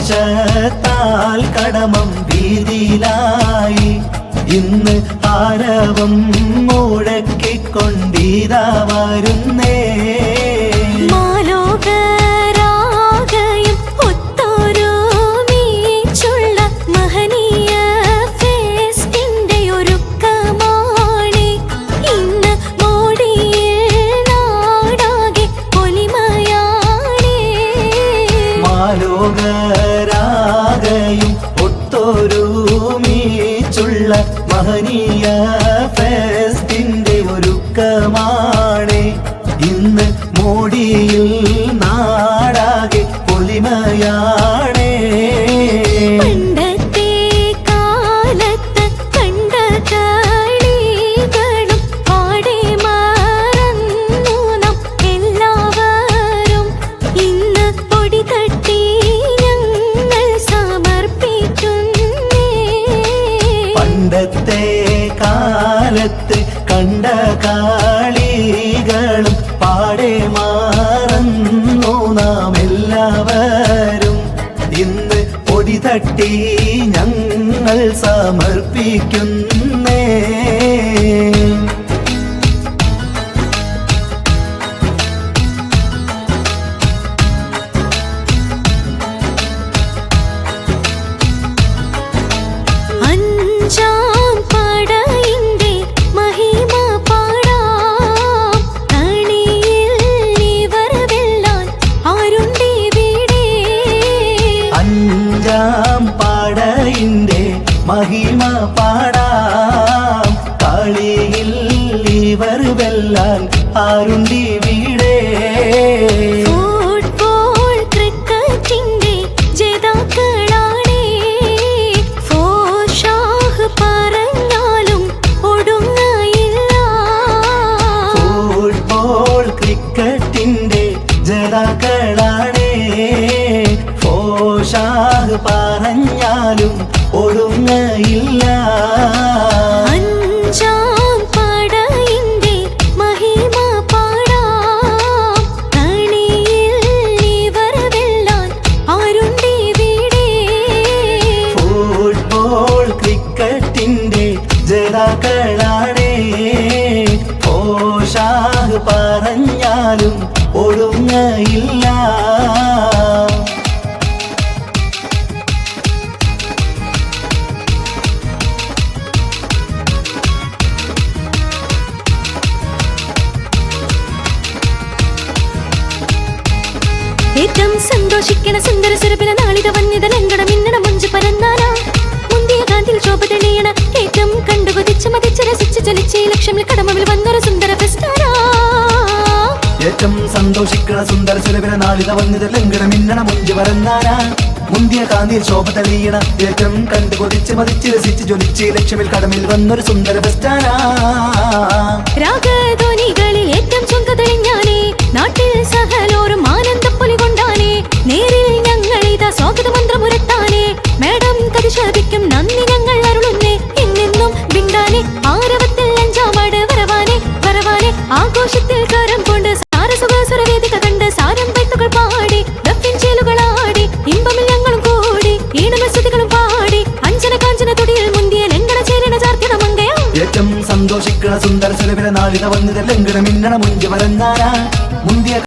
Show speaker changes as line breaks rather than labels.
ആവേശത്താൽ കടമം വീതിയിലായി ഇന്ന് ആരവം മുഴക്കിക്കൊണ്ടിതാ വരുന്നേ ലോകരാഗയും ഒത്തൊരുമിച്ചുള്ള മഹനീയ ഫെസ്റ്റിന്റെ ഒരുക്കമാണ് ഇന്ന് മോടിയിൽ നാടാകെ പൊലിമയാണ് പണ്ടത്തെ കാലത്ത് കണ്ട കളികളും പാടെ മറന്നു നാം എല്ലാവരും ഇന്ന് പൊടി തട്ടി ഞങ്ങൾ സമർപ്പിക്കുന്നേ പാടയിന്റെ മഹിമ പാടാം കളിയിൽ ഇവർ വെല്ലാൻ ആരുണ്ടി വീടേ
ഫുട്ബോൾ ക്രിക്കറ്റിന്റെ ജേതാക്കളാണേ ഫോഷാഹ് പറഞ്ഞാലും ഒടുങ്ങയില്ല
ഫുട്ബോൾ ക്രിക്കറ്റിന്റെ ജേതാക്കളാണേ പോഷാക് പറഞ്ഞാലും ഒടുങ്ങയില്ല
അഞ്ചാം പടയിന്റെ മഹിമ പാടാം കളിയിൽ ഇവർ വെല്ലാൻ ആരുണ്ടി വീടേ
ഫുട്ബോൾ ക്രിക്കറ്റിന്റെ ജേതാക്കളാണേ പോഷാക് പറഞ്ഞാലും ഒടുങ്ങയില്ല
ഏറ്റവും സന്തോഷിക്കണ സുന്ദര സുരഭിന നാളിത വന്യത ലങ്കട മിന്നണ മുഞ്ചു പരന്നാല മുന്തിയ കാന്തിൽ ശോഭ തെളിയണ ഏറ്റവും കണ്ടുകൊതിച്ച് മതിച്ച് രസിച്ച് ജ്വലിച്ച് ലക്ഷ്യമിൽ കടമവിൽ വന്നൊരു സുന്ദര ഫെസ്റ്റാര
ഏറ്റവും സന്തോഷിക്കണ സുന്ദര സുരഭിന നാളിത വന്യത ലങ്കട മിന്നണ മുഞ്ചു പരന്നാല മുന്തിയ കാന്തിൽ ശോഭ തെളിയണ ഏറ്റവും കണ്ടുകൊതിച്ച് മതിച്ച് രസിച്ച് ജ്വലിച്ച് ലക്ഷ്യമിൽ കടമിൽ വന്നൊരു സുന്ദര ഫെസ്റ്റാര
രാഗധ്വനികളിൽ ഏറ്റവും ചുങ്ക തെളിഞ്ഞാനേ നാട്ടിൽ സഹലോരും ആനന്ദപ്പൊലി കൊണ്ടാനേ നേരിൽ ഞങ്ങൾ ഇതാ സ്വാഗത മന്ത്രമുരത്താനേ മേഡം കതിശപിക്കും നന്ദി ഞങ്ങൾ അരുളുന്നേ എന്നെന്നും ബിണ്ടാനെ ആരവത്തിൽ അഞ്ചാമാട് വരവാനെ വരവാനെ ആഘോഷത്തിൽ കരം കൊണ്ട് സാരസുഖസുരവേദിക കണ്ട് സാരം പൈത്തുകൾ പാടി ഡഫിൻ ചേലുകളാടി ഇമ്പമിൽ ഞങ്ങളും കൂടി ഈണമസ്തുതികളും പാടി അഞ്ചന കാഞ്ചന തൊടിയിൽ മുന്തിയ ലങ്കണ ചേരണ ചാർത്തിട മങ്കയാ
ഏറ്റവും സന്തോഷിക്കണ സുന്ദര സുരഭിന നാളിത വന്നത് ലങ്കട മിന്നണ മുഞ്ചു പരന്നാല മുന്തിയ